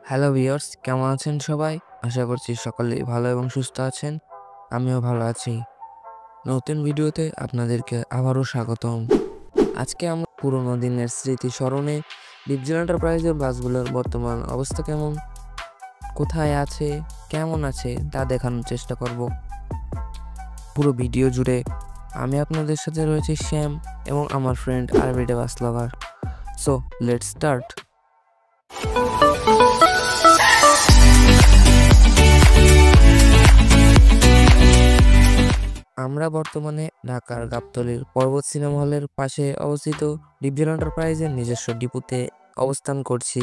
Hello viewers, কেমন আছেন সবাই? আশা করছি সকলেই ভালো এবং সুস্থ আছেন। আমিও ভালো আছি। নতুন ভিডিওতে আপনাদেরকে আবারও স্বাগতম। আজকে আমরা পুরোনো দিনের স্মৃতি স্মরণে ডিপজল এন্টারপ্রাইজের বাসগুলোর বর্তমান অবস্থা কেমন, কোথায় আছে, কেমন আছে তা দেখানোর চেষ্টা করব। পুরো ভিডিও জুড়ে আমি আপনাদের সাথে রয়েছি শ্যাম এবং আমার ফ্রেন্ড আরবিডে bus lover. So let's start. আমরা বর্তমানে ঢাকার গাবতলীর পর্বত সিনেমা হলের পাশে অবস্থিত ডিপজল এন্টারপ্রাইজের নিজস্ব ডিপোতে অবস্থান করছি।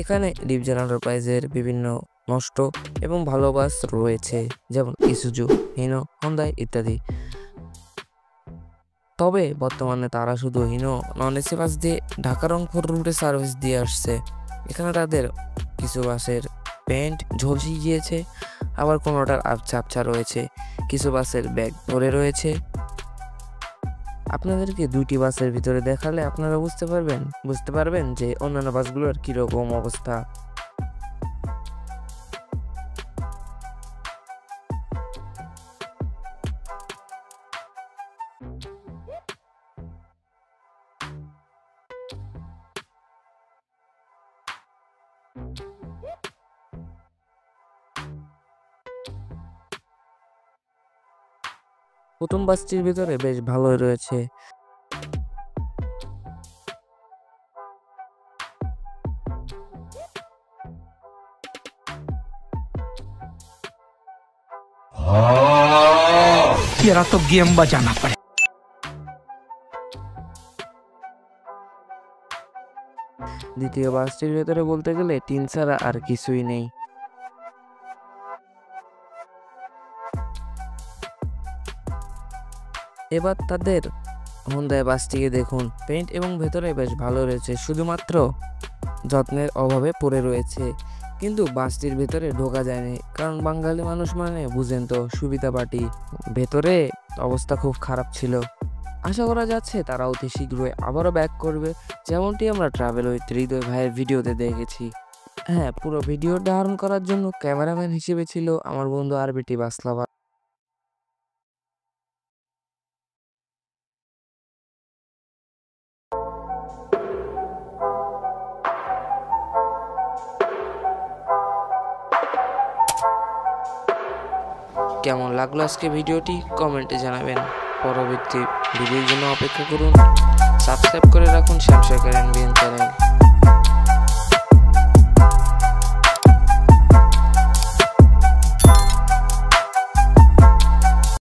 এখানে ডিপজল এন্টারপ্রাইজের বিভিন্ন নষ্ট এবং ভালো বাস রয়েছে, যেমন ইসুজু, হিনো, হোন্ডা ইত্যাদি। তবে বর্তমানে তারা শুধু হিনো নন এসি বাস দিয়ে ঢাকা রংপুর রুটে সার্ভিস দিয়ে আসছে। এখানে তাদের কিছু বাসের পেন্ট ঝলসে গিয়েছে, আবার কোনোটার আবছা আবছা রয়েছে, কিছু বাসের ব্যাগ ভরে রয়েছে। আপনাদেরকে দুইটি বাসের ভিতরে দেখালে আপনারা বুঝতে পারবেন যে অন্যান্য বাসগুলোর কিরকম অবস্থা। প্রথম বাসটির ভিতরে বেশ ভালোই রয়েছে। तेरा तो गेम बजाना पड़े। দ্বিতীয় বাসটির ভেতরে বলতে গেলে টিন ছাড়া আর কিছুই নেই। এবার তাদের হোন্ডায় বাসটিকে দেখুন, পেইন্ট এবং ভেতরে বেশ ভালো রয়েছে, শুধুমাত্র যত্নের অভাবে পড়ে রয়েছে। কিন্তু বাসটির ভেতরে ঢোকা যায়নি, কারণ বাঙালি মানুষ মানে বুঝেন তো, সুবিধা পার্টি। ভেতরে অবস্থা খুব খারাপ ছিল। আশা করা যাচ্ছে তারা অতি শীঘ্রই আবারও ব্যাক করবে, যেমনটি আমরা ট্রাভেল উইথ হৃদয় ভাইয়ের ভিডিওতে দেখেছি। হ্যাঁ, পুরো ভিডিও ধারণ করার জন্য ক্যামেরাম্যান হিসেবে ছিল আমার বন্ধু আরবিটি বাস লাভার। কেমন লাগলো আজকে ভিডিওটি কমেন্টে জানাবেন। পরবর্তী ভিডিওর জন্য অপেক্ষা করুন। সাবস্ক্রাইব করে রাখুন শ্যাম সরকার এনবিএন চ্যানেল।